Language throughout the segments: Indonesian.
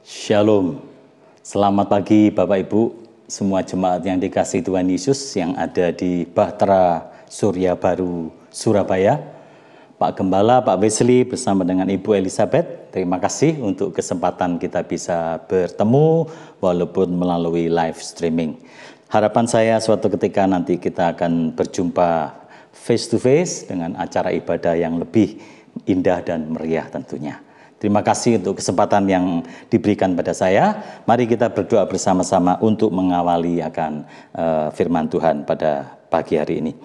Shalom, selamat pagi Bapak Ibu, semua jemaat yang dikasihi Tuhan Yesus yang ada di Bahtera Surya Baru, Surabaya. Pak Gembala, Pak Wesley bersama dengan Ibu Elizabeth, terima kasih untuk kesempatan kita bisa bertemu walaupun melalui live streaming. Harapan saya suatu ketika nanti kita akan berjumpa face to face dengan acara ibadah yang lebih indah dan meriah tentunya. Terima kasih untuk kesempatan yang diberikan pada saya. Mari kita berdoa bersama-sama untuk mengawali akan firman Tuhan pada pagi hari ini.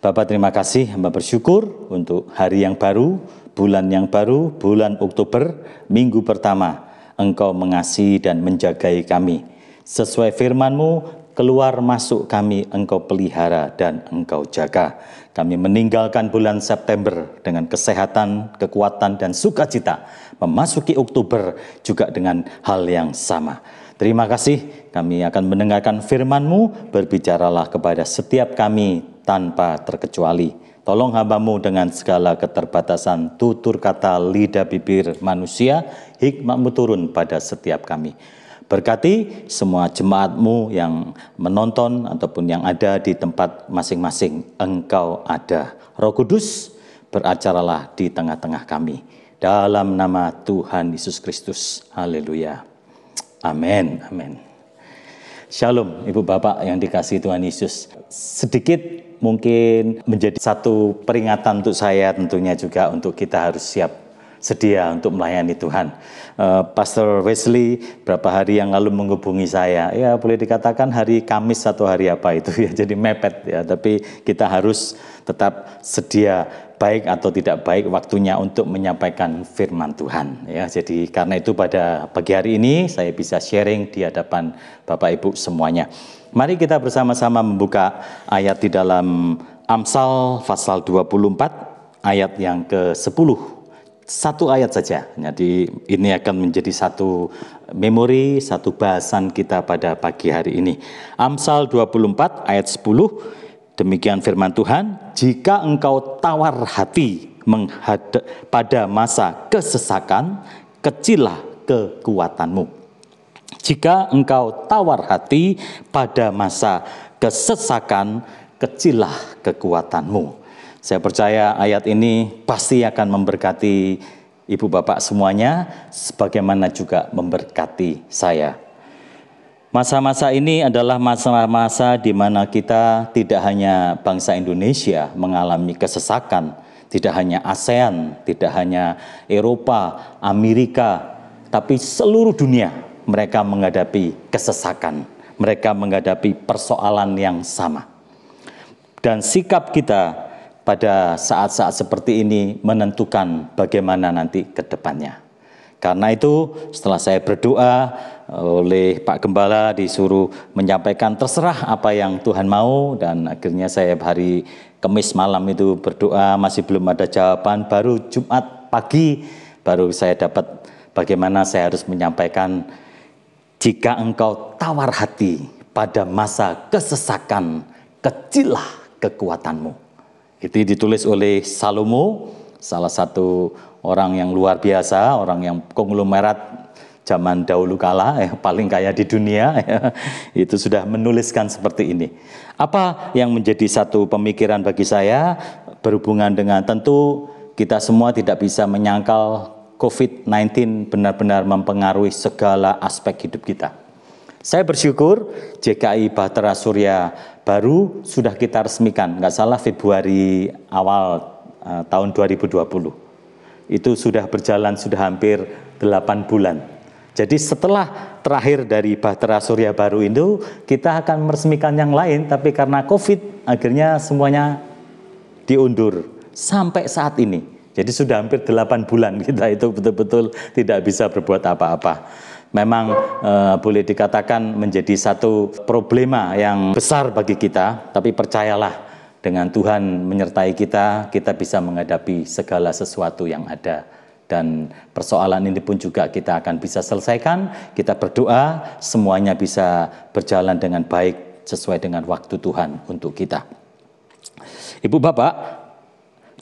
Bapak terima kasih, hamba bersyukur untuk hari yang baru, bulan Oktober, minggu pertama. Engkau mengasihi dan menjagai kami. Sesuai firman-Mu, keluar masuk kami Engkau pelihara dan Engkau jaga. Kami meninggalkan bulan September dengan kesehatan, kekuatan, dan sukacita. Memasuki Oktober juga dengan hal yang sama. Terima kasih, kami akan mendengarkan firman-Mu, berbicaralah kepada setiap kami tanpa terkecuali. Tolong hamba-Mu dengan segala keterbatasan tutur kata lidah bibir manusia, hikmat-Mu turun pada setiap kami. Berkati semua jemaat-Mu yang menonton ataupun yang ada di tempat masing-masing. Engkau ada. Roh Kudus, beracaralah di tengah-tengah kami. Dalam nama Tuhan Yesus Kristus. Haleluya. Amin. Amin. Shalom Ibu Bapak yang dikasihi Tuhan Yesus. Sedikit mungkin menjadi satu peringatan untuk saya, tentunya juga untuk kita harus sedia untuk melayani Tuhan. Pastor Wesley beberapa hari yang lalu menghubungi saya, ya boleh dikatakan hari Kamis atau hari apa itu ya, jadi mepet ya, tapi kita harus tetap sedia baik atau tidak baik waktunya untuk menyampaikan firman Tuhan ya. Jadi karena itu pada pagi hari ini saya bisa sharing di hadapan Bapak Ibu semuanya. Mari kita bersama-sama membuka ayat di dalam Amsal pasal 24 ayat yang ke-10. Satu ayat saja, jadi ini akan menjadi satu memori, satu bahasan kita pada pagi hari ini. Amsal 24 ayat 10, demikian firman Tuhan, jika engkau tawar hati pada masa kesesakan, kecillah kekuatanmu. Jika engkau tawar hati pada masa kesesakan, kecillah kekuatanmu. Saya percaya ayat ini pasti akan memberkati Ibu Bapak semuanya, sebagaimana juga memberkati saya. Masa-masa ini adalah masa-masa di mana kita tidak hanya bangsa Indonesia mengalami kesesakan, tidak hanya ASEAN, tidak hanya Eropa, Amerika, tapi seluruh dunia mereka menghadapi kesesakan, mereka menghadapi persoalan yang sama. Dan sikap kita pada saat-saat seperti ini menentukan bagaimana nanti ke depannya. Karena itu setelah saya berdoa oleh Pak Gembala disuruh menyampaikan terserah apa yang Tuhan mau, dan akhirnya saya hari Kamis malam itu berdoa masih belum ada jawaban, baru Jumat pagi baru saya dapat bagaimana saya harus menyampaikan, jika engkau tawar hati pada masa kesesakan, kecillah kekuatanmu. Itu ditulis oleh Salomo, salah satu orang yang luar biasa, orang yang konglomerat zaman dahulu kala, paling kaya di dunia, itu sudah menuliskan seperti ini. Apa yang menjadi satu pemikiran bagi saya berhubungan dengan, tentu kita semua tidak bisa menyangkal COVID-19 benar-benar mempengaruhi segala aspek hidup kita. Saya bersyukur JKI Bahtera Surya Baru sudah kita resmikan, nggak salah Februari awal tahun 2020. Itu sudah berjalan sudah hampir 8 bulan. Jadi setelah terakhir dari Bahtera Surya Baru itu, kita akan meresmikan yang lain, tapi karena COVID akhirnya semuanya diundur sampai saat ini. Jadi sudah hampir 8 bulan kita itu betul-betul tidak bisa berbuat apa-apa. Memang boleh dikatakan menjadi satu problema yang besar bagi kita, tapi percayalah dengan Tuhan menyertai kita, kita bisa menghadapi segala sesuatu yang ada. Dan persoalan ini pun juga kita akan bisa selesaikan. Kita berdoa semuanya bisa berjalan dengan baik sesuai dengan waktu Tuhan untuk kita. Ibu Bapak,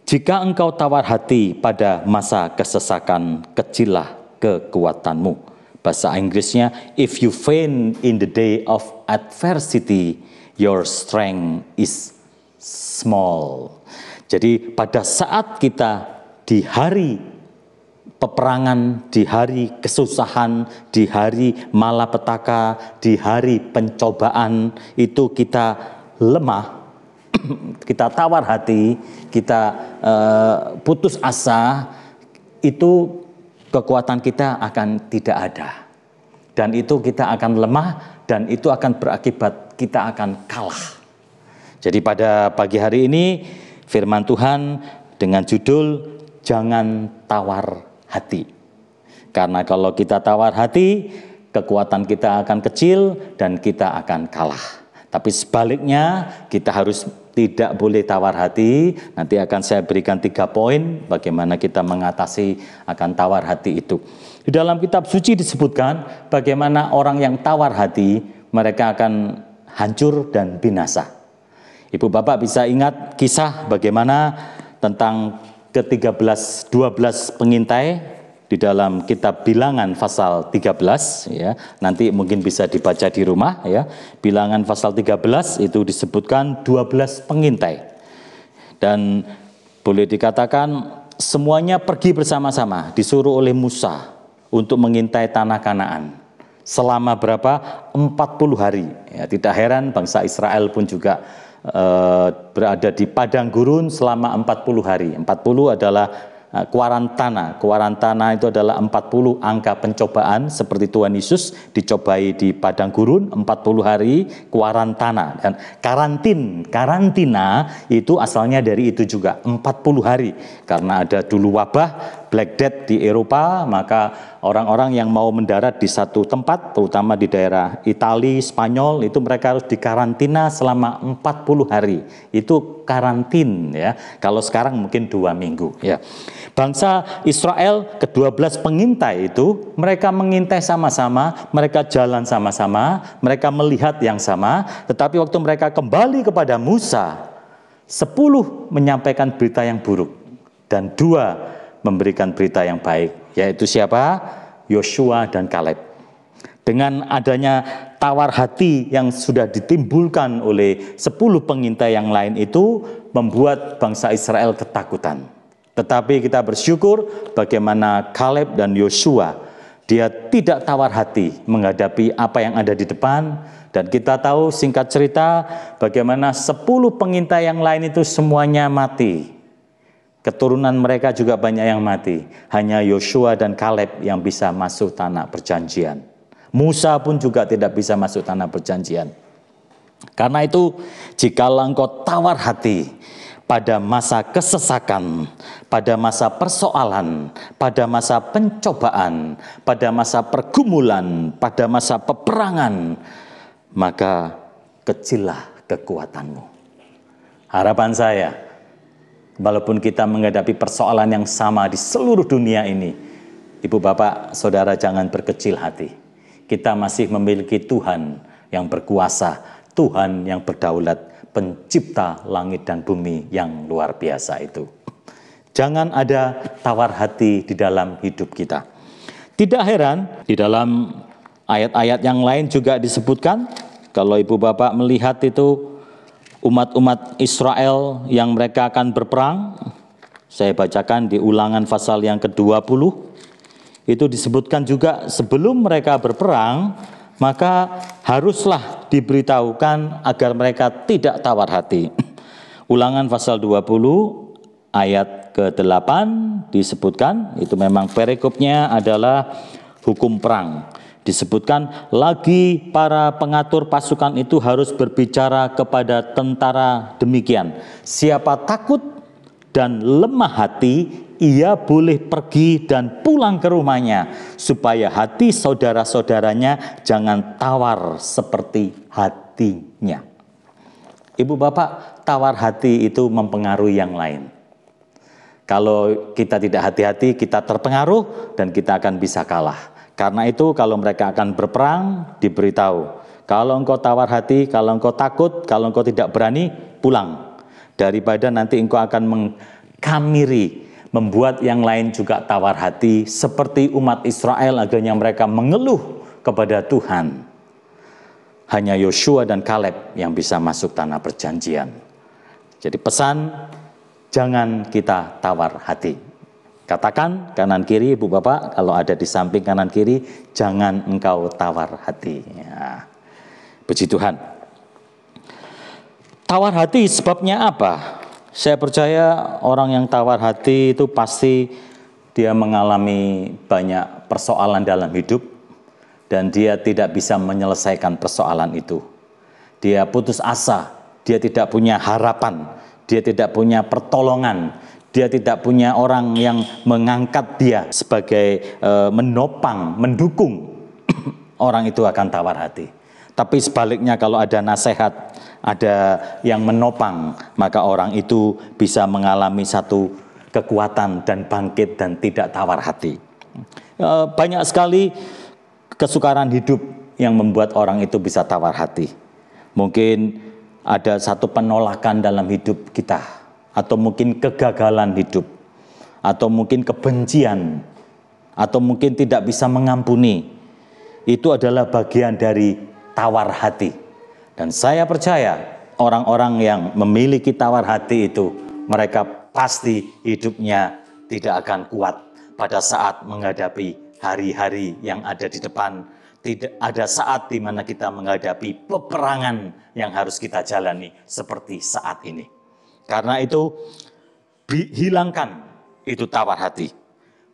jika engkau tawar hati pada masa kesesakan, kecillah kekuatanmu. Bahasa Inggrisnya, if you faint in the day of adversity, your strength is small. Jadi pada saat kita di hari peperangan, di hari kesusahan, di hari malapetaka, di hari pencobaan, itu kita lemah, kita tawar hati, kita putus asa, itu kekuatan kita akan tidak ada. Dan itu kita akan lemah, dan itu akan berakibat kita akan kalah. Jadi pada pagi hari ini firman Tuhan dengan judul Jangan Tawar Hati. Karena kalau kita tawar hati, kekuatan kita akan kecil dan kita akan kalah. Tapi sebaliknya, kita harus tidak boleh tawar hati. Nanti akan saya berikan 3 poin bagaimana kita mengatasi akan tawar hati itu. Di dalam kitab suci disebutkan bagaimana orang yang tawar hati, mereka akan hancur dan binasa. Ibu bapak bisa ingat kisah bagaimana tentang ke-12 pengintai di dalam kitab Bilangan pasal 13 ya. Nanti mungkin bisa dibaca di rumah ya. Bilangan pasal 13 itu disebutkan 12 pengintai. Dan boleh dikatakan semuanya pergi bersama-sama, disuruh oleh Musa untuk mengintai tanah Kanaan. Selama berapa? 40 hari. Ya, tidak heran bangsa Israel pun juga berada di padang gurun selama 40 hari. 40 adalah kuarantana. Kuarantana itu adalah 40 angka pencobaan seperti Tuhan Yesus dicobai di padang gurun 40 hari kuarantana. Dan karantina itu asalnya dari itu juga 40 hari. Karena ada dulu wabah Black Death di Eropa, maka orang-orang yang mau mendarat di satu tempat, terutama di daerah Italia, Spanyol, itu mereka harus dikarantina selama 40 hari. Itu karantin ya. Kalau sekarang mungkin 2 minggu ya. Bangsa Israel ke-12 pengintai itu, mereka mengintai sama-sama, mereka jalan sama-sama, mereka melihat yang sama, tetapi waktu mereka kembali kepada Musa, 10 menyampaikan berita yang buruk dan 2 memberikan berita yang baik, yaitu siapa? Yosua dan Kaleb. Dengan adanya tawar hati yang sudah ditimbulkan oleh 10 pengintai yang lain itu membuat bangsa Israel ketakutan. Tetapi kita bersyukur bagaimana Kaleb dan Yosua, dia tidak tawar hati menghadapi apa yang ada di depan. Dan kita tahu singkat cerita bagaimana 10 pengintai yang lain itu semuanya mati. Keturunan mereka juga banyak yang mati. Hanya Yosua dan Kaleb yang bisa masuk tanah perjanjian. Musa pun juga tidak bisa masuk tanah perjanjian. Karena itu, jikalau engkau tawar hati pada masa kesesakan, pada masa persoalan, pada masa pencobaan, pada masa pergumulan, pada masa peperangan, maka kecillah kekuatanmu. Harapan saya, walaupun kita menghadapi persoalan yang sama di seluruh dunia ini, ibu bapak, saudara jangan berkecil hati. Kita masih memiliki Tuhan yang berkuasa, Tuhan yang berdaulat, pencipta langit dan bumi yang luar biasa itu. Jangan ada tawar hati di dalam hidup kita. Tidak heran, di dalam ayat-ayat yang lain juga disebutkan, kalau ibu bapak melihat itu, umat-umat Israel yang mereka akan berperang, saya bacakan di Ulangan pasal yang ke-20, itu disebutkan juga sebelum mereka berperang, maka haruslah diberitahukan agar mereka tidak tawar hati. Ulangan pasal 20 ayat ke-8 disebutkan, itu memang perikopnya adalah hukum perang. Disebutkan lagi para pengatur pasukan itu harus berbicara kepada tentara demikian. Siapa takut dan lemah hati, ia boleh pergi dan pulang ke rumahnya, supaya hati saudara-saudaranya jangan tawar seperti hatinya. Ibu bapak, tawar hati itu mempengaruhi yang lain. Kalau kita tidak hati-hati, kita terpengaruh dan kita akan bisa kalah. Karena itu kalau mereka akan berperang, diberitahu. Kalau engkau tawar hati, kalau engkau takut, kalau engkau tidak berani, pulang. Daripada nanti engkau akan mengkamiri, membuat yang lain juga tawar hati seperti umat Israel akhirnya mereka mengeluh kepada Tuhan. Hanya Yosua dan Kaleb yang bisa masuk tanah perjanjian. Jadi pesan, jangan kita tawar hati. Katakan kanan kiri, Ibu Bapak, kalau ada di samping kanan kiri, jangan engkau tawar hati. Ya. Puji Tuhan. Tawar hati sebabnya apa? Saya percaya orang yang tawar hati itu pasti dia mengalami banyak persoalan dalam hidup dan dia tidak bisa menyelesaikan persoalan itu. Dia putus asa, dia tidak punya harapan, dia tidak punya pertolongan, dia tidak punya orang yang mengangkat dia sebagai menopang, mendukung. Orang itu akan tawar hati. Tapi sebaliknya kalau ada nasihat, ada yang menopang, maka orang itu bisa mengalami satu kekuatan dan bangkit dan tidak tawar hati. Banyak sekali kesukaran hidup yang membuat orang itu bisa tawar hati. Mungkin ada satu penolakan dalam hidup kita, atau mungkin kegagalan hidup, atau mungkin kebencian, atau mungkin tidak bisa mengampuni. Itu adalah bagian dari tawar hati. Dan saya percaya orang-orang yang memiliki tawar hati itu, mereka pasti hidupnya tidak akan kuat pada saat menghadapi hari-hari yang ada di depan. Tidak ada saat di mana kita menghadapi peperangan yang harus kita jalani seperti saat ini. Karena itu, hilangkan itu tawar hati.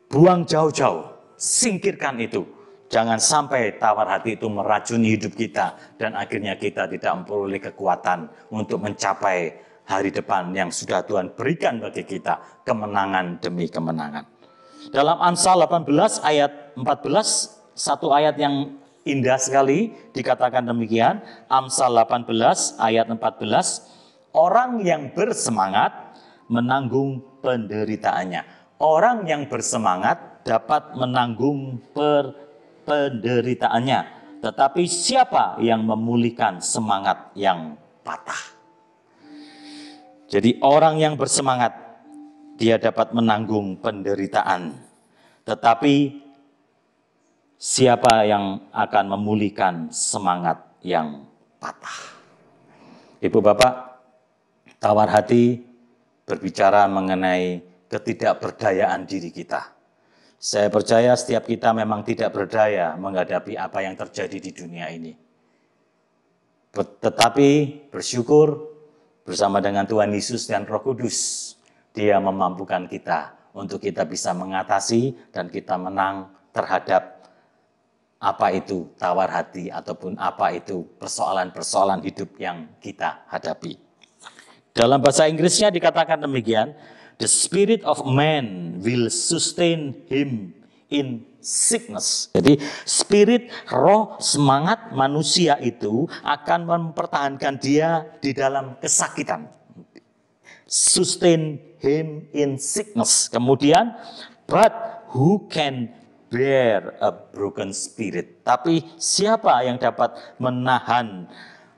Buang jauh-jauh, singkirkan itu. Jangan sampai tawar hati itu meracuni hidup kita dan akhirnya kita tidak memperoleh kekuatan untuk mencapai hari depan yang sudah Tuhan berikan bagi kita, kemenangan demi kemenangan. Dalam Amsal 18 ayat 14, satu ayat yang indah sekali dikatakan demikian. Amsal 18 ayat 14, orang yang bersemangat menanggung penderitaannya. Orang yang bersemangat dapat menanggung penderitaannya, tetapi siapa yang memulihkan semangat yang patah? Jadi orang yang bersemangat, dia dapat menanggung penderitaan, tetapi siapa yang akan memulihkan semangat yang patah? Ibu Bapak, tawar hati berbicara mengenai ketidakberdayaan diri kita. Saya percaya setiap kita memang tidak berdaya menghadapi apa yang terjadi di dunia ini. Tetapi bersyukur bersama dengan Tuhan Yesus dan Roh Kudus, Dia memampukan kita untuk kita bisa mengatasi dan kita menang terhadap apa itu tawar hati ataupun apa itu persoalan-persoalan hidup yang kita hadapi. Dalam bahasa Inggrisnya dikatakan demikian, the spirit of man will sustain him in sickness. Jadi spirit, roh, semangat manusia itu akan mempertahankan dia di dalam kesakitan. Sustain him in sickness. Kemudian, but who can bear a broken spirit? Tapi siapa yang dapat menahan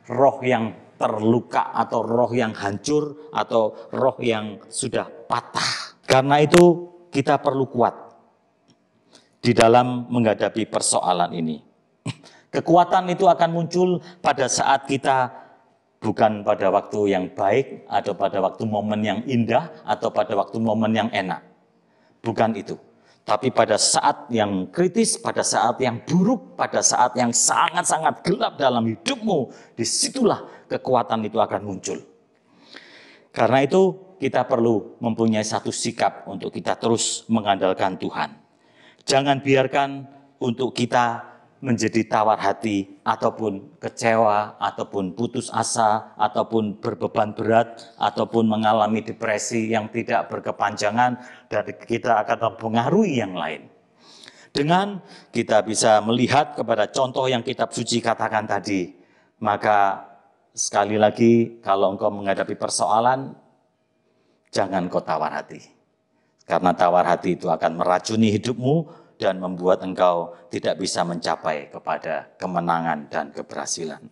roh yang terluka atau roh yang hancur atau roh yang sudah patah? Karena itu kita perlu kuat di dalam menghadapi persoalan ini. Kekuatan itu akan muncul pada saat kita bukan pada waktu yang baik atau pada waktu momen yang indah atau pada waktu momen yang enak. Bukan itu. Tapi pada saat yang kritis, pada saat yang buruk, pada saat yang sangat-sangat gelap dalam hidupmu, disitulah kekuatan itu akan muncul. Karena itu kita perlu mempunyai satu sikap untuk kita terus mengandalkan Tuhan. Jangan biarkan untuk kita menjadi tawar hati, ataupun kecewa, ataupun putus asa, ataupun berbeban berat, ataupun mengalami depresi yang tidak berkepanjangan, dan kita akan mempengaruhi yang lain. Dengan kita bisa melihat kepada contoh yang kitab suci katakan tadi, maka sekali lagi kalau engkau menghadapi persoalan, jangan kau tawar hati. Karena tawar hati itu akan meracuni hidupmu, dan membuat engkau tidak bisa mencapai kepada kemenangan dan keberhasilan.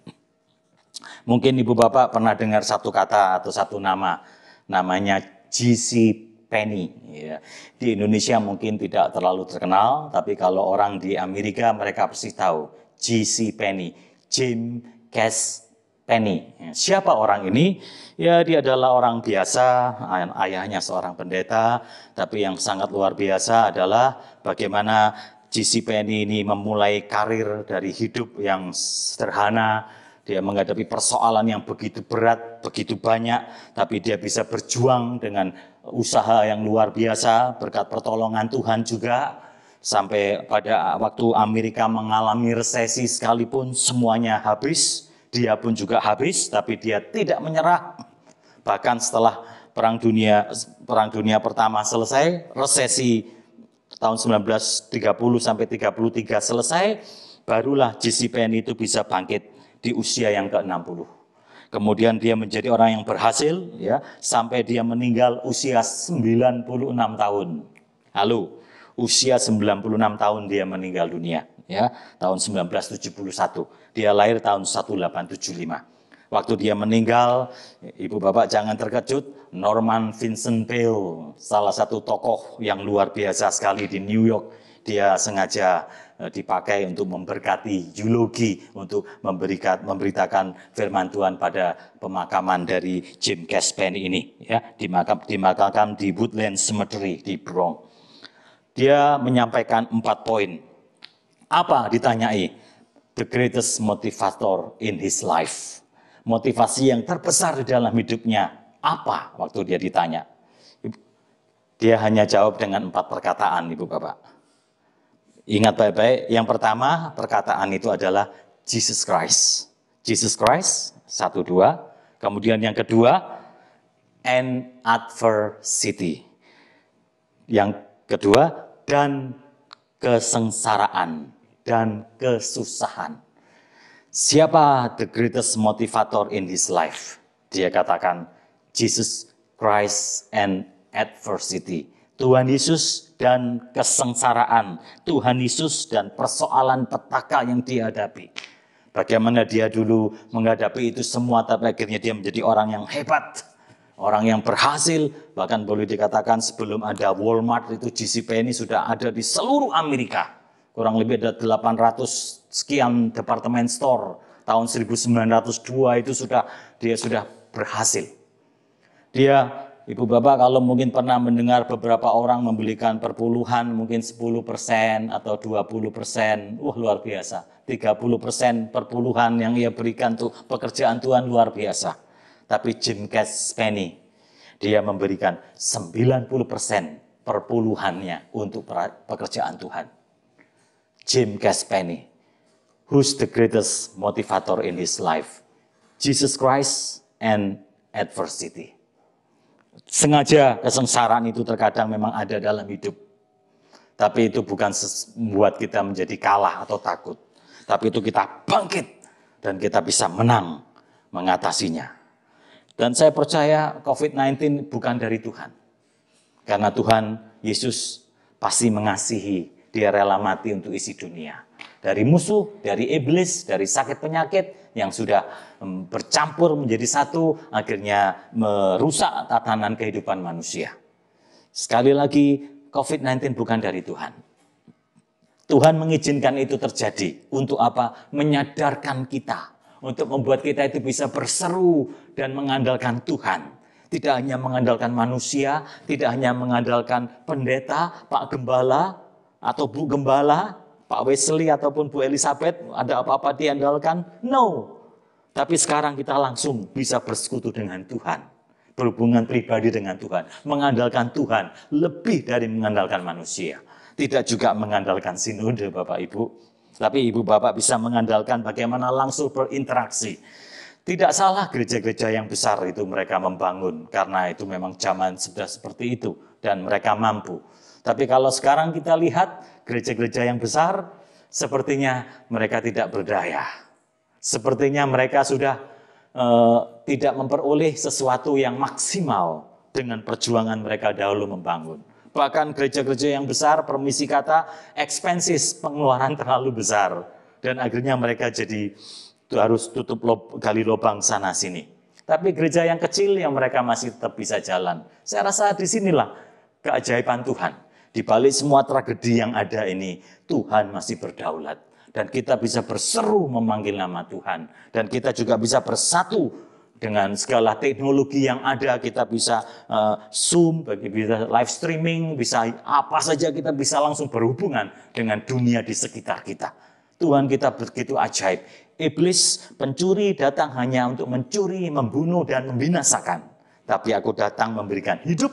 Mungkin Ibu Bapak pernah dengar satu kata atau satu nama, namanya J.C. Penny. Ya. Di Indonesia mungkin tidak terlalu terkenal, tapi kalau orang di Amerika mereka pasti tahu J.C. Penney, Jim Cass Penny. Siapa orang ini? Ya, dia adalah orang biasa, ayahnya seorang pendeta, tapi yang sangat luar biasa adalah bagaimana J.C. Penney ini memulai karir dari hidup yang sederhana. Dia menghadapi persoalan yang begitu berat, begitu banyak, tapi dia bisa berjuang dengan usaha yang luar biasa, berkat pertolongan Tuhan juga. Sampai pada waktu Amerika mengalami resesi sekalipun semuanya habis, dia pun juga habis, tapi dia tidak menyerah. Bahkan setelah Perang Dunia Pertama selesai, resesi tahun 1930 sampai 33 selesai, barulah J.C. Penney itu bisa bangkit di usia yang ke-60. Kemudian dia menjadi orang yang berhasil ya sampai dia meninggal usia 96 tahun. Halo, usia 96 tahun dia meninggal dunia ya, tahun 1971. Dia lahir tahun 1875. Waktu dia meninggal, Ibu Bapak jangan terkejut, Norman Vincent Peale, salah satu tokoh yang luar biasa sekali di New York, dia sengaja dipakai untuk memberkati eulogi, untuk memberitakan firman Tuhan pada pemakaman dari Jim Cass Penny ini, ya, dimakamkan di Woodland Cemetery di Bronx. Dia menyampaikan 4 poin. Apa ditanyai? The greatest motivator in his life. Motivasi yang terbesar di dalam hidupnya apa waktu dia ditanya? Dia hanya jawab dengan 4 perkataan, Ibu Bapak. Ingat baik-baik, yang pertama perkataan itu adalah Jesus Christ. Jesus Christ, 1, 2. Kemudian yang kedua, and adversity. Yang kedua, dan kesengsaraan dan kesusahan. Siapa the greatest motivator in his life? Dia katakan, Jesus Christ and adversity. Tuhan Yesus dan kesengsaraan, Tuhan Yesus dan persoalan petaka yang dihadapi. Bagaimana dia dulu menghadapi itu semua, tapi akhirnya dia menjadi orang yang hebat, orang yang berhasil. Bahkan boleh dikatakan sebelum ada Walmart itu J.C. Penney sudah ada di seluruh Amerika. Kurang lebih ada 800 sekian department store. Tahun 1902 itu dia sudah berhasil. Dia, Ibu Bapak, kalau mungkin pernah mendengar beberapa orang membelikan perpuluhan mungkin 10% atau 20%, luar biasa. 30% perpuluhan yang ia berikan tuh pekerjaan Tuhan luar biasa. Tapi Jim Cass Penny, dia memberikan 90% perpuluhannya untuk pekerjaan Tuhan. Jim Cass Penny, who's the greatest motivator in his life? Jesus Christ and adversity. Sengaja kesengsaraan itu terkadang memang ada dalam hidup. Tapi itu bukan membuat kita menjadi kalah atau takut. Tapi itu kita bangkit dan kita bisa menang mengatasinya. Dan saya percaya COVID-19 bukan dari Tuhan. Karena Tuhan Yesus pasti mengasihi, dia rela mati untuk isi dunia. Dari musuh, dari iblis, dari sakit penyakit yang sudah bercampur menjadi satu, akhirnya merusak tatanan kehidupan manusia. Sekali lagi, COVID-19 bukan dari Tuhan. Tuhan mengizinkan itu terjadi. Untuk apa? Menyadarkan kita. Untuk membuat kita itu bisa berseru dan mengandalkan Tuhan. Tidak hanya mengandalkan manusia, tidak hanya mengandalkan pendeta, Pak Gembala, atau Bu Gembala, Pak Wesley ataupun Bu Elizabeth, ada apa-apa diandalkan? No. Tapi sekarang kita langsung bisa bersekutu dengan Tuhan. Berhubungan pribadi dengan Tuhan. Mengandalkan Tuhan lebih dari mengandalkan manusia. Tidak juga mengandalkan sinode Bapak Ibu. Tapi Ibu Bapak bisa mengandalkan bagaimana langsung berinteraksi. Tidak salah gereja-gereja yang besar itu mereka membangun. Karena itu memang zaman sudah seperti itu. Dan mereka mampu. Tapi kalau sekarang kita lihat gereja-gereja yang besar, sepertinya mereka tidak berdaya. Sepertinya mereka sudah tidak memperoleh sesuatu yang maksimal dengan perjuangan mereka dahulu membangun. Bahkan gereja-gereja yang besar, permisi kata, expenses, pengeluaran terlalu besar. Dan akhirnya mereka jadi harus gali lubang sana-sini. Tapi gereja yang kecil yang mereka masih tetap bisa jalan. Saya rasa di sinilah keajaiban Tuhan. Di balik semua tragedi yang ada ini, Tuhan masih berdaulat. Dan kita bisa berseru memanggil nama Tuhan. Dan kita juga bisa bersatu dengan segala teknologi yang ada. Kita bisa Zoom, bisa live streaming, bisa apa saja, kita bisa langsung berhubungan dengan dunia di sekitar kita. Tuhan kita begitu ajaib. Iblis pencuri datang hanya untuk mencuri, membunuh, dan membinasakan. Tapi aku datang memberikan hidup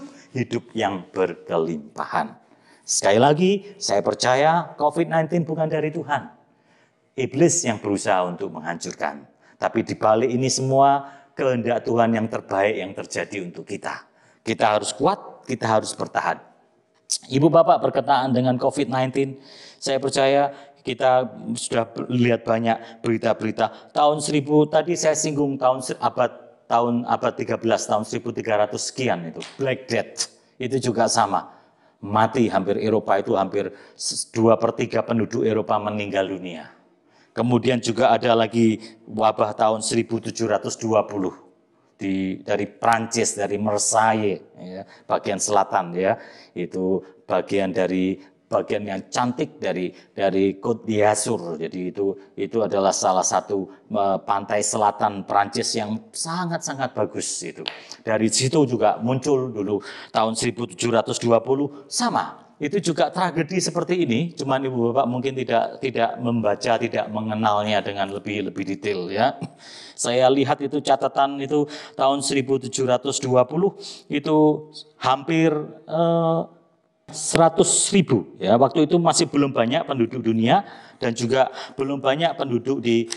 yang berkelimpahan. Sekali lagi, saya percaya COVID-19 bukan dari Tuhan. Iblis yang berusaha untuk menghancurkan. Tapi di balik ini semua, kehendak Tuhan yang terbaik yang terjadi untuk kita. Kita harus kuat, kita harus bertahan. Ibu bapak berkenaan dengan COVID-19, saya percaya kita sudah lihat banyak berita-berita. Tahun 1000 tadi saya singgung tahun abad 13, tahun 1300 sekian itu, Black Death. Itu juga sama. Mati hampir Eropa itu hampir 2/3 penduduk Eropa meninggal dunia. Kemudian juga ada lagi wabah tahun 1720 dari Prancis, dari Marseille, ya, bagian selatan, ya, itu bagian yang cantik dari Côte d'Azur. Jadi itu adalah salah satu pantai selatan Prancis yang sangat-sangat bagus itu. Dari situ juga muncul dulu tahun 1720 sama. Itu juga tragedi seperti ini, cuman Ibu Bapak mungkin tidak membaca, tidak mengenalnya dengan lebih detail, ya. Saya lihat itu catatan itu tahun 1720 itu hampir 100.000, ya. Waktu itu masih belum banyak penduduk dunia dan juga belum banyak penduduk di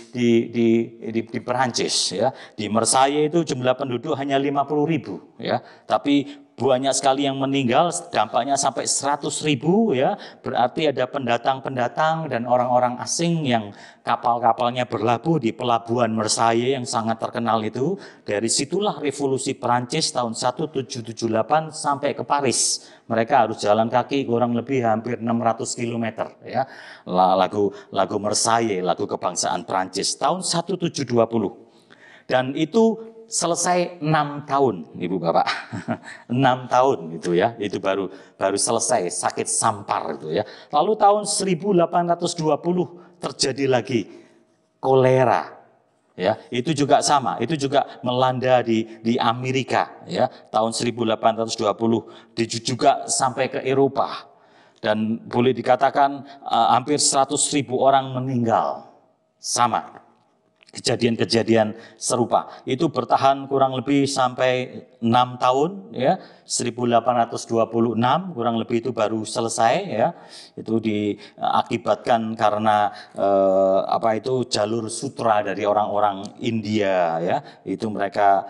Perancis, ya. Di Marseille itu jumlah penduduk hanya 50.000, ya. Tapi banyak sekali yang meninggal, dampaknya sampai 100.000, ya. Berarti ada pendatang-pendatang dan orang-orang asing yang kapal-kapalnya berlabuh di pelabuhan Marseille yang sangat terkenal itu. Dari situlah revolusi Perancis tahun 1778 sampai ke Paris. Mereka harus jalan kaki kurang lebih hampir 600 km, ya. Lagu Marseille, lagu kebangsaan Perancis tahun 1720. Dan itu selesai 6 tahun, Ibu Bapak. 6 tahun gitu, ya. Itu baru selesai sakit sampar itu, ya. Lalu tahun 1820 terjadi lagi kolera. Ya, itu juga sama, itu juga melanda di Amerika, ya, tahun 1820, juga sampai ke Eropa. Dan boleh dikatakan hampir 100.000 orang meninggal. Sama. Kejadian-kejadian serupa itu bertahan kurang lebih sampai 6 tahun, ya. 1826 kurang lebih itu baru selesai, ya. Itu diakibatkan karena jalur sutra dari orang-orang India, ya. Itu mereka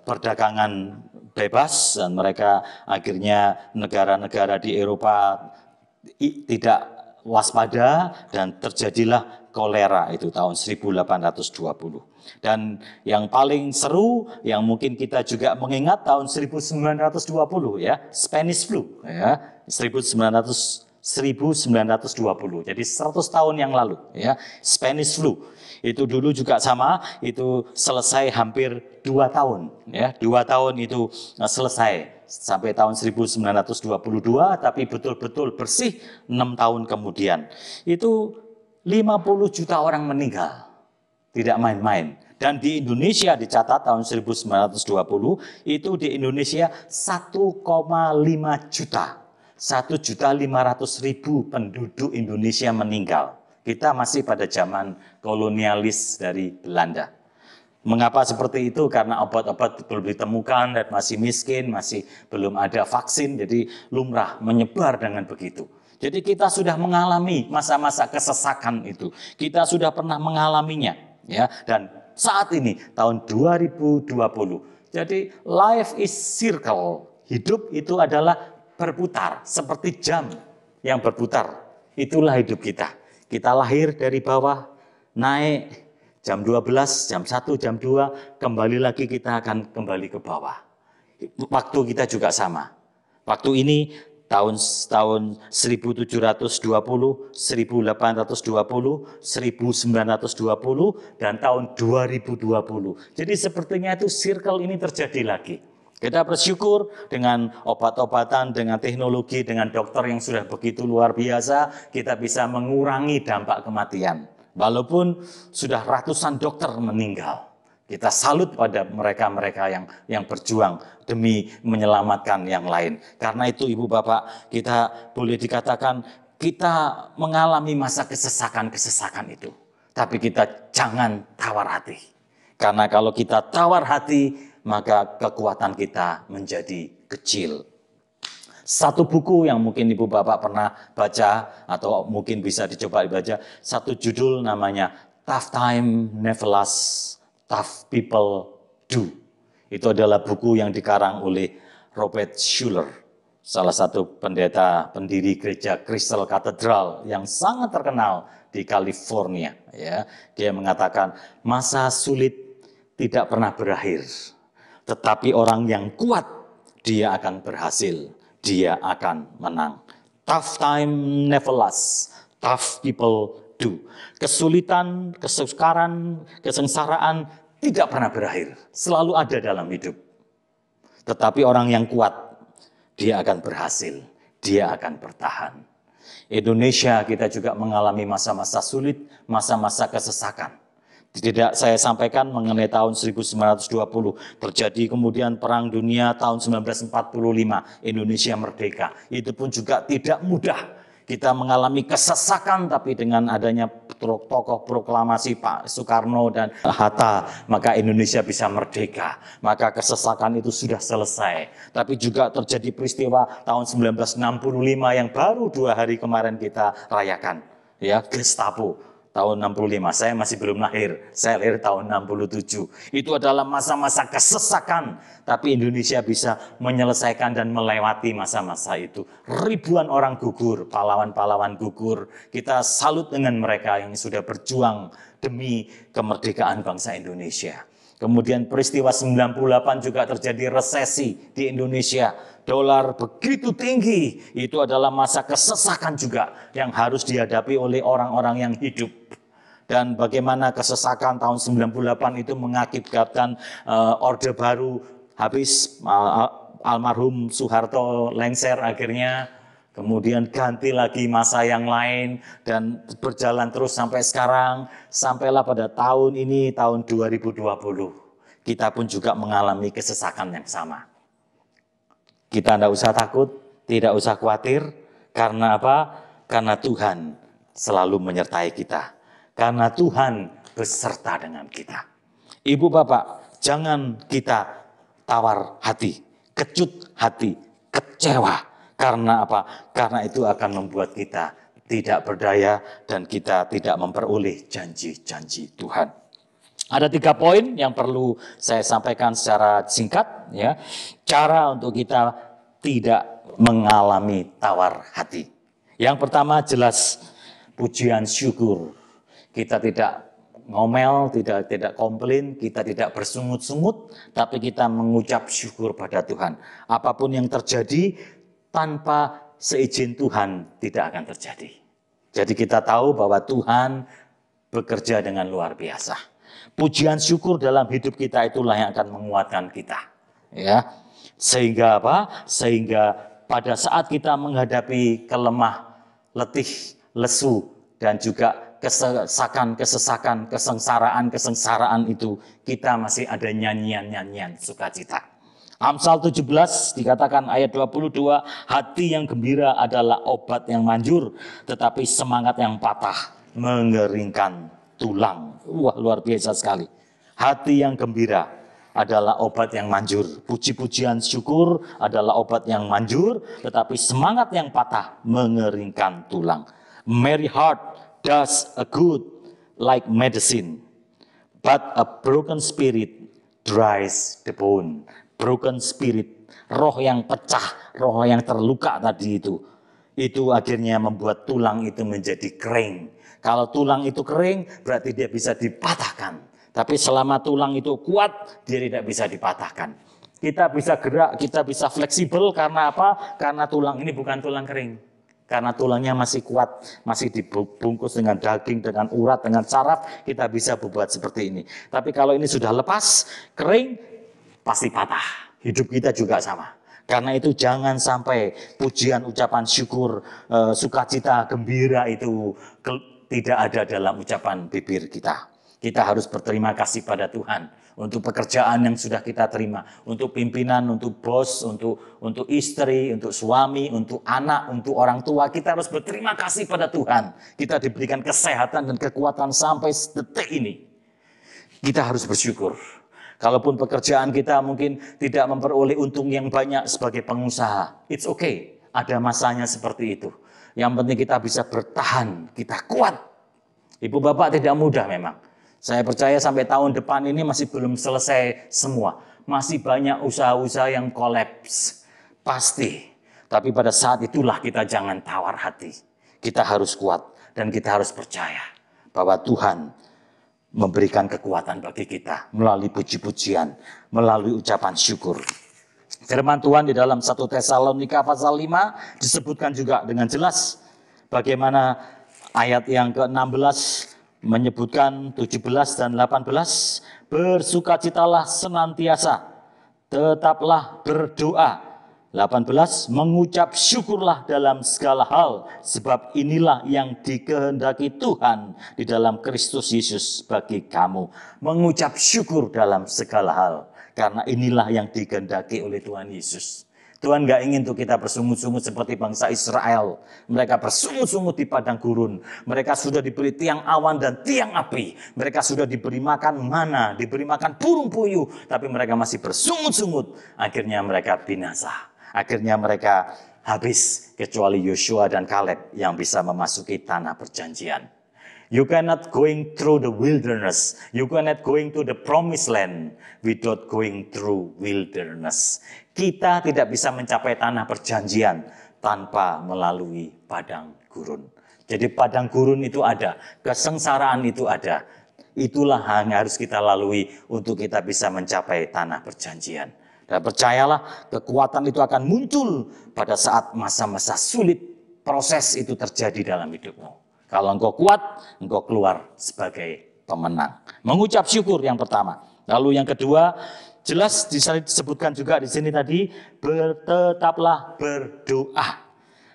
perdagangan bebas dan mereka akhirnya negara-negara di Eropa tidak waspada dan terjadilah kolera itu tahun 1820. Dan yang paling seru yang mungkin kita juga mengingat tahun 1920, ya, Spanish flu, ya, 1920. Jadi 100 tahun yang lalu, ya, Spanish flu. Itu dulu juga sama, itu selesai hampir 2 tahun, ya. 2 tahun itu selesai sampai tahun 1922, tapi betul-betul bersih 6 tahun kemudian. Itu 50 juta orang meninggal, tidak main-main. Dan di Indonesia dicatat tahun 1920, itu di Indonesia 1,5 juta. 1.500.000 penduduk Indonesia meninggal. Kita masih pada zaman kolonialis dari Belanda. Mengapa seperti itu? Karena obat-obat belum ditemukan dan masih miskin, masih belum ada vaksin, jadi lumrah menyebar dengan begitu. Jadi kita sudah mengalami masa-masa kesesakan itu. Kita sudah pernah mengalaminya, ya. Dan saat ini tahun 2020. Jadi life is circle. Hidup itu adalah berputar seperti jam yang berputar. Itulah hidup kita. Kita lahir dari bawah, naik jam 12, jam 1, jam 2, kembali lagi kita akan kembali ke bawah. Waktu kita juga sama. Waktu ini tahun 1720, 1820, 1920, dan tahun 2020. Jadi sepertinya itu circle ini terjadi lagi. Kita bersyukur dengan obat-obatan, dengan teknologi, dengan dokter yang sudah begitu luar biasa, kita bisa mengurangi dampak kematian. Walaupun sudah ratusan dokter meninggal. Kita salut pada mereka-mereka yang berjuang demi menyelamatkan yang lain. Karena itu Ibu Bapak, kita boleh dikatakan kita mengalami masa kesesakan-kesesakan itu. Tapi kita jangan tawar hati. Karena kalau kita tawar hati, maka kekuatan kita menjadi kecil. Satu buku yang mungkin Ibu Bapak pernah baca atau mungkin bisa dicoba dibaca, satu judul namanya Tough Time Never Lasts, Tough People Do. Itu adalah buku yang dikarang oleh Robert Schuller, salah satu pendiri gereja Crystal Cathedral yang sangat terkenal di California. Ya, dia mengatakan masa sulit tidak pernah berakhir. Tetapi orang yang kuat, dia akan berhasil, dia akan menang. Tough time never lasts, tough people do. Kesulitan, kesukaran, kesengsaraan tidak pernah berakhir, selalu ada dalam hidup. Tetapi orang yang kuat, dia akan berhasil, dia akan bertahan. Indonesia kita juga mengalami masa-masa sulit, masa-masa kesesakan. Tidak saya sampaikan mengenai tahun 1920, terjadi kemudian Perang Dunia tahun 1945, Indonesia merdeka. Itu pun juga tidak mudah. Kita mengalami kesesakan, tapi dengan adanya tokoh proklamasi Pak Soekarno dan Hatta, maka Indonesia bisa merdeka. Maka kesesakan itu sudah selesai. Tapi juga terjadi peristiwa tahun 1965 yang baru 2 hari kemarin kita rayakan. Ya, Gestapo. Tahun 65, saya masih belum lahir, saya lahir tahun 67. Itu adalah masa-masa kesesakan, tapi Indonesia bisa menyelesaikan dan melewati masa-masa itu. Ribuan orang gugur, pahlawan-pahlawan gugur. Kita salut dengan mereka yang sudah berjuang demi kemerdekaan bangsa Indonesia. Kemudian peristiwa 98 juga terjadi resesi di Indonesia. Dolar begitu tinggi, itu adalah masa kesesakan juga yang harus dihadapi oleh orang-orang yang hidup. Dan bagaimana kesesakan tahun 98 itu mengakibatkan Orde Baru habis, almarhum Soeharto lengser akhirnya, kemudian ganti lagi masa yang lain dan berjalan terus sampai sekarang, sampailah pada tahun ini, tahun 2020. Kita pun juga mengalami kesesakan yang sama. Kita tidak usah takut, tidak usah khawatir. Karena apa? Karena Tuhan selalu menyertai kita. Karena Tuhan beserta dengan kita. Ibu Bapak, jangan kita tawar hati, kecut hati, kecewa. Karena apa? Karena itu akan membuat kita tidak berdaya dan kita tidak memperoleh janji-janji Tuhan. Ada 3 poin yang perlu saya sampaikan secara singkat, ya. Cara untuk kita tidak mengalami tawar hati. Yang pertama jelas pujian syukur. Kita tidak ngomel, tidak komplain, kita tidak bersungut-sungut, tapi kita mengucap syukur pada Tuhan. Apapun yang terjadi tanpa seizin Tuhan tidak akan terjadi. Jadi kita tahu bahwa Tuhan bekerja dengan luar biasa. Pujian syukur dalam hidup kita itulah yang akan menguatkan kita. Ya. Sehingga apa? Sehingga pada saat kita menghadapi kelemah, letih, lesu, dan juga kesesakan, kesengsaraan itu, kita masih ada nyanyian-nyanyian sukacita. Amsal 17 dikatakan ayat 22, hati yang gembira adalah obat yang manjur, tetapi semangat yang patah mengeringkan tulang. Wah, luar biasa sekali. Hati yang gembira adalah obat yang manjur. Puji-pujian syukur adalah obat yang manjur, tetapi semangat yang patah mengeringkan tulang. Merry heart does a good like medicine, but a broken spirit dries the bone. Broken spirit, roh yang pecah, roh yang terluka tadi itu akhirnya membuat tulang itu menjadi kering. Kalau tulang itu kering, berarti dia bisa dipatahkan. Tapi selama tulang itu kuat, dia tidak bisa dipatahkan. Kita bisa gerak, kita bisa fleksibel karena apa? Karena tulang ini bukan tulang kering. Karena tulangnya masih kuat, masih dibungkus dengan daging, dengan urat, dengan saraf, kita bisa berbuat seperti ini. Tapi kalau ini sudah lepas, kering, pasti patah. hidup kita juga sama. Karena itu jangan sampai pujian, ucapan syukur, sukacita, gembira itu tidak ada dalam ucapan bibir kita. Kita harus berterima kasih pada Tuhan untuk pekerjaan yang sudah kita terima, untuk pimpinan, untuk bos, untuk istri, untuk suami, untuk anak, untuk orang tua. Kita harus berterima kasih pada Tuhan. Kita diberikan kesehatan dan kekuatan sampai detik ini. Kita harus bersyukur. Kalaupun pekerjaan kita mungkin tidak memperoleh untung yang banyak sebagai pengusaha, it's okay. Ada masanya seperti itu. Yang penting kita bisa bertahan, kita kuat. Ibu bapak tidak mudah memang. Saya percaya sampai tahun depan ini masih belum selesai semua. Masih banyak usaha-usaha yang kolaps. Pasti. Tapi pada saat itulah kita jangan tawar hati. Kita harus kuat dan kita harus percaya bahwa Tuhan memberikan kekuatan bagi kita melalui puji-pujian, melalui ucapan syukur. Firman Tuhan di dalam 1 Tesalonika pasal 5 disebutkan juga dengan jelas bagaimana ayat yang ke-16 menyebutkan 17 dan 18, bersukacitalah senantiasa, tetaplah berdoa. 18, mengucap syukurlah dalam segala hal, sebab inilah yang dikehendaki Tuhan di dalam Kristus Yesus bagi kamu. Mengucap syukur dalam segala hal, karena inilah yang dikehendaki oleh Tuhan Yesus. Tuhan gak ingin tuh kita bersungut-sungut seperti bangsa Israel. Mereka bersungut-sungut di padang gurun. Mereka sudah diberi tiang awan dan tiang api. Mereka sudah diberi makan mana, diberi makan burung puyuh. Tapi mereka masih bersungut-sungut. Akhirnya mereka binasa. Akhirnya mereka habis, kecuali Yosua dan Kaleb yang bisa memasuki tanah perjanjian. You cannot going through the wilderness. You cannot going to the promised land without going through wilderness. Kita tidak bisa mencapai tanah perjanjian tanpa melalui padang gurun. Jadi padang gurun itu ada, kesengsaraan itu ada. Itulah yang harus kita lalui untuk kita bisa mencapai tanah perjanjian. Dan percayalah, kekuatan itu akan muncul pada saat masa-masa sulit, proses itu terjadi dalam hidupmu. Kalau engkau kuat, engkau keluar sebagai pemenang. Mengucap syukur yang pertama. Lalu yang kedua, jelas disebutkan juga di sini tadi, tetaplah berdoa.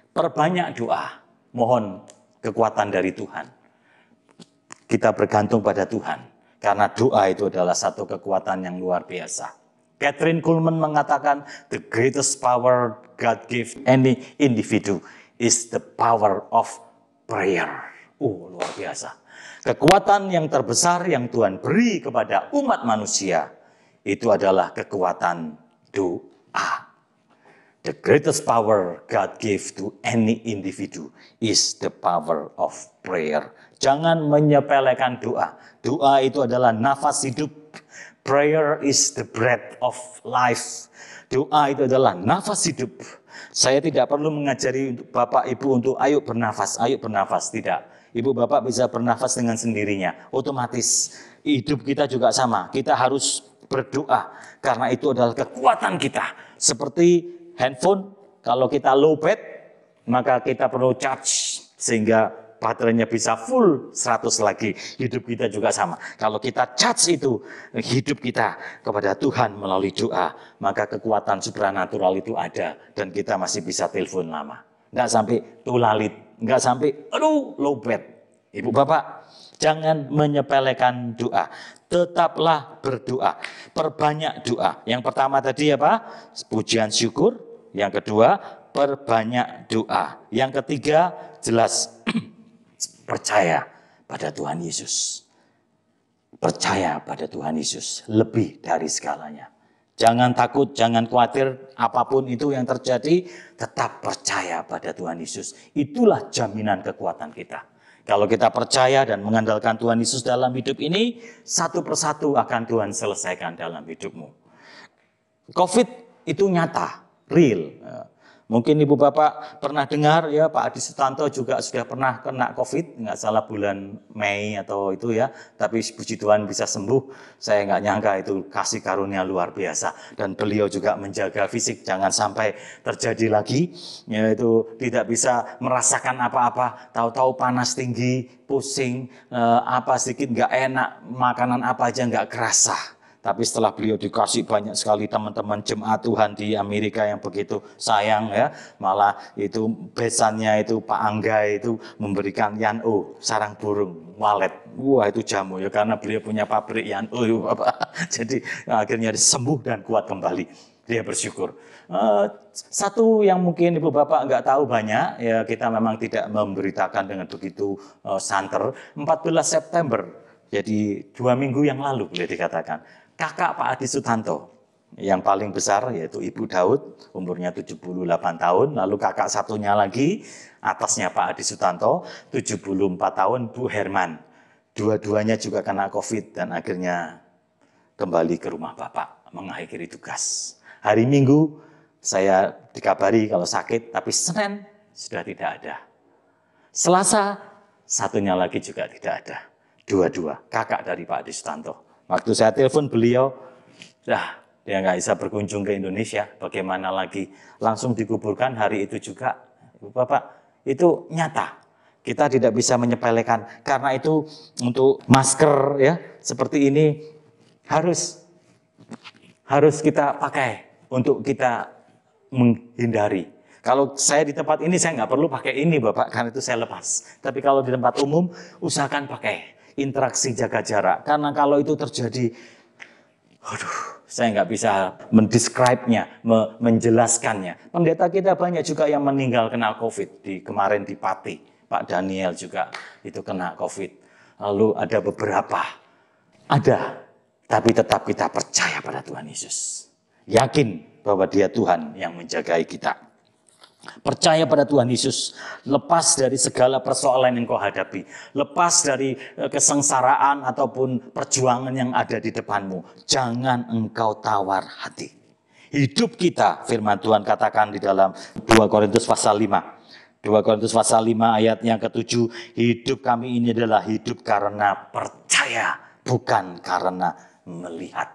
Perbanyak doa. Mohon kekuatan dari Tuhan. Kita bergantung pada Tuhan. Karena doa itu adalah satu kekuatan yang luar biasa. Catherine Kuhlman mengatakan, the greatest power God gives any individu is the power of prayer. Luar biasa. Kekuatan yang terbesar yang Tuhan beri kepada umat manusia, itu adalah kekuatan doa. The greatest power God gives to any individu is the power of prayer. Jangan menyepelekan doa. Doa itu adalah nafas hidup. Prayer is the breath of life. Doa itu adalah nafas hidup. Saya tidak perlu mengajari untuk Bapak Ibu untuk ayo bernafas. Tidak. Ibu Bapak bisa bernafas dengan sendirinya. Otomatis hidup kita juga sama. Kita harus berdoa. Karena itu adalah kekuatan kita. Seperti handphone, kalau kita low bat, maka kita perlu charge. Sehingga baterainya bisa full 100 lagi. Hidup kita juga sama. Kalau kita charge itu hidup kita kepada Tuhan melalui doa, maka kekuatan supranatural itu ada dan kita masih bisa telepon lama. Enggak sampai tulalit, enggak sampai low bat. Ibu Bapak, jangan menyepelekan doa. Tetaplah berdoa. Perbanyak doa. Yang pertama tadi apa? Pujian syukur. Yang kedua, perbanyak doa. Yang ketiga, jelas percaya pada Tuhan Yesus. Percaya pada Tuhan Yesus lebih dari segalanya. Jangan takut, jangan khawatir apapun itu yang terjadi, tetap percaya pada Tuhan Yesus. Itulah jaminan kekuatan kita. Kalau kita percaya dan mengandalkan Tuhan Yesus dalam hidup ini, satu persatu akan Tuhan selesaikan dalam hidupmu. COVID itu nyata, real. Mungkin Ibu Bapak pernah dengar ya, Pak Adi Sutanto juga sudah pernah kena COVID, nggak salah bulan Mei atau itu ya, tapi puji Tuhan bisa sembuh. Saya nggak nyangka itu kasih karunia luar biasa. Dan beliau juga menjaga fisik, jangan sampai terjadi lagi, yaitu tidak bisa merasakan apa-apa, tahu-tahu panas tinggi, pusing, apa sedikit nggak enak, makanan apa aja nggak kerasa. Tapi setelah beliau dikasih banyak sekali teman-teman jemaat Tuhan di Amerika yang begitu sayang ya, malah itu besannya itu Pak Angga itu memberikan Yan-O, sarang burung, walet. Wah itu jamu ya, karena beliau punya pabrik Yan-O ya Bapak. Jadi akhirnya sembuh dan kuat kembali. Dia bersyukur. Satu yang mungkin Ibu Bapak nggak tahu banyak, ya kita memang tidak memberitakan dengan begitu santer. 14 September, jadi 2 minggu yang lalu boleh dikatakan, kakak Pak Adi Sutanto, yang paling besar yaitu Ibu Daud, umurnya 78 tahun, lalu kakak satunya lagi, atasnya Pak Adi Sutanto, 74 tahun, Bu Herman. Dua-duanya juga kena COVID dan akhirnya kembali ke rumah Bapak, mengakhiri tugas. Hari Minggu saya dikabari kalau sakit, tapi Senin sudah tidak ada. Selasa, satunya lagi juga tidak ada. Dua-dua, kakak dari Pak Adi Sutanto. Waktu saya telepon beliau, dia nggak bisa berkunjung ke Indonesia, bagaimana lagi? Langsung dikuburkan hari itu juga. Bapak, itu nyata. Kita tidak bisa menyepelekan. Karena itu untuk masker ya seperti ini harus kita pakai untuk kita menghindari. Kalau saya di tempat ini saya nggak perlu pakai ini Bapak, karena itu saya lepas. Tapi kalau di tempat umum usahakan pakai, interaksi jaga jarak. Karena kalau itu terjadi, saya nggak bisa mendescribe-nya, menjelaskannya. Pendeta kita banyak juga yang meninggal kena COVID. Kemarin di Pati, Pak Daniel juga itu kena COVID. Lalu ada beberapa, tapi tetap kita percaya pada Tuhan Yesus. Yakin bahwa Dia Tuhan yang menjagai kita. Percaya pada Tuhan Yesus, lepas dari segala persoalan yang kau hadapi, lepas dari kesengsaraan ataupun perjuangan yang ada di depanmu. Jangan engkau tawar hati. Hidup kita, firman Tuhan katakan di dalam 2 Korintus pasal 5. 2 Korintus pasal 5 ayat yang ke-7, hidup kami ini adalah hidup karena percaya, bukan karena melihat.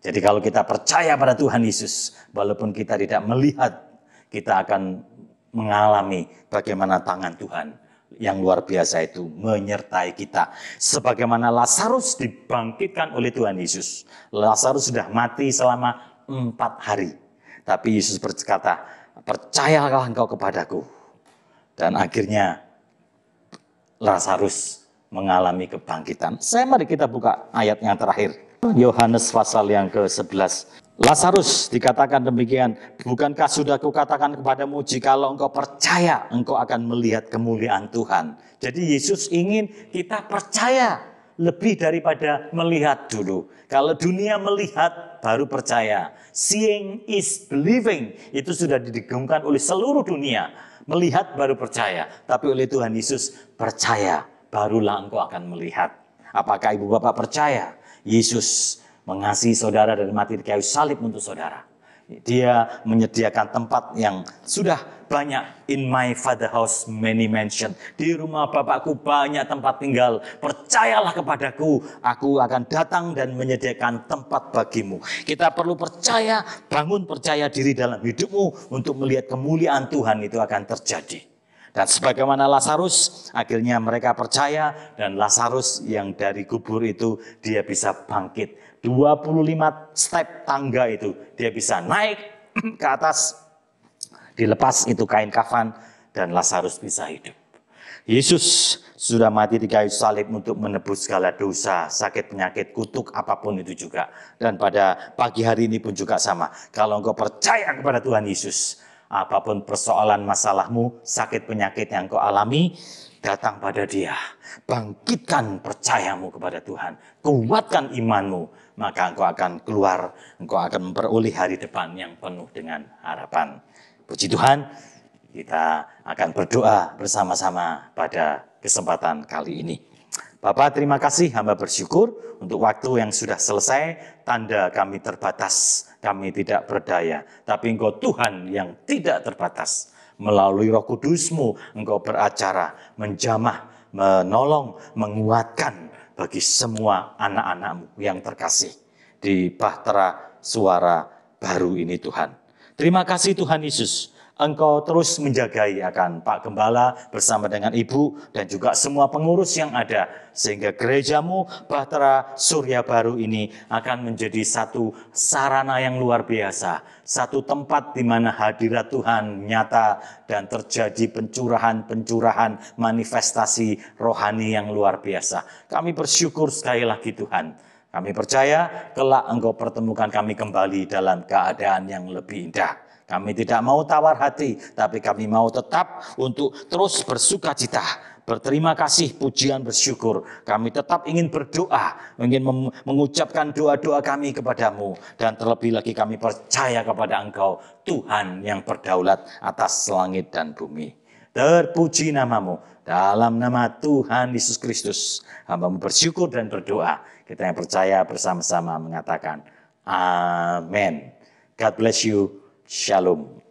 Jadi kalau kita percaya pada Tuhan Yesus, walaupun kita tidak melihat, kita akan mengalami bagaimana tangan Tuhan yang luar biasa itu menyertai kita. Sebagaimana Lazarus dibangkitkan oleh Tuhan Yesus. Lazarus sudah mati selama 4 hari. Tapi Yesus berkata, percayalah engkau kepadaku. Dan akhirnya Lazarus mengalami kebangkitan. Mari kita buka ayat yang terakhir. Yohanes pasal yang ke-11. Lazarus dikatakan demikian, bukankah sudah kukatakan kepadamu, jikalau engkau percaya, engkau akan melihat kemuliaan Tuhan. Jadi Yesus ingin kita percaya lebih daripada melihat dulu. Kalau dunia melihat baru percaya. Seeing is believing, itu sudah didengungkan oleh seluruh dunia. Melihat baru percaya, tapi oleh Tuhan Yesus percaya, barulah engkau akan melihat. Apakah ibu bapak percaya Yesus mengasihi saudara dan mati di kayu salib untuk saudara? Dia menyediakan tempat yang sudah banyak. In my father house many mansion. Di rumah Bapakku banyak tempat tinggal. Percayalah kepadaku, aku akan datang dan menyediakan tempat bagimu. Kita perlu percaya, bangun percaya diri dalam hidupmu untuk melihat kemuliaan Tuhan itu akan terjadi. Dan sebagaimana Lazarus, akhirnya mereka percaya dan Lazarus yang dari kubur itu dia bisa bangkit. 25 step tangga itu dia bisa naik ke atas, dilepas itu kain kafan dan Lazarus bisa hidup. Yesus sudah mati di kayu salib untuk menebus segala dosa, sakit, penyakit, kutuk, apapun itu juga. Dan pada pagi hari ini pun juga sama. Kalau engkau percaya kepada Tuhan Yesus, apapun persoalan masalahmu, sakit, penyakit yang engkau alami, datang pada Dia. Bangkitkan percayamu kepada Tuhan. Kuatkan imanmu. Maka engkau akan keluar, engkau akan memperoleh hari depan yang penuh dengan harapan. Puji Tuhan, kita akan berdoa bersama-sama pada kesempatan kali ini. Bapak, terima kasih, hamba bersyukur untuk waktu yang sudah selesai. Tanda kami terbatas, kami tidak berdaya. Tapi Engkau Tuhan yang tidak terbatas. Melalui Roh Kudus-Mu, Engkau beracara, menjamah, menolong, menguatkan bagi semua anak-anak-Mu yang terkasih di Bahtera Suara Baru ini Tuhan. Terima kasih Tuhan Yesus. Engkau terus menjagai akan Pak Gembala bersama dengan Ibu dan juga semua pengurus yang ada. Sehingga gerejamu Bahtera Surya Baru ini akan menjadi satu sarana yang luar biasa. Satu tempat di mana hadirat Tuhan nyata dan terjadi pencurahan manifestasi rohani yang luar biasa. Kami bersyukur sekali lagi Tuhan. Kami percaya kelak Engkau pertemukan kami kembali dalam keadaan yang lebih indah. Kami tidak mau tawar hati, tapi kami mau tetap untuk terus bersuka cita. Berterima kasih, pujian, bersyukur. Kami tetap ingin berdoa, ingin mengucapkan doa-doa kami kepadamu. Dan terlebih lagi kami percaya kepada Engkau, Tuhan yang berdaulat atas langit dan bumi. Terpuji namamu. Dalam nama Tuhan Yesus Kristus, hamba-Mu bersyukur dan berdoa. Kita yang percaya bersama-sama mengatakan, Amin. God bless you. Shalom.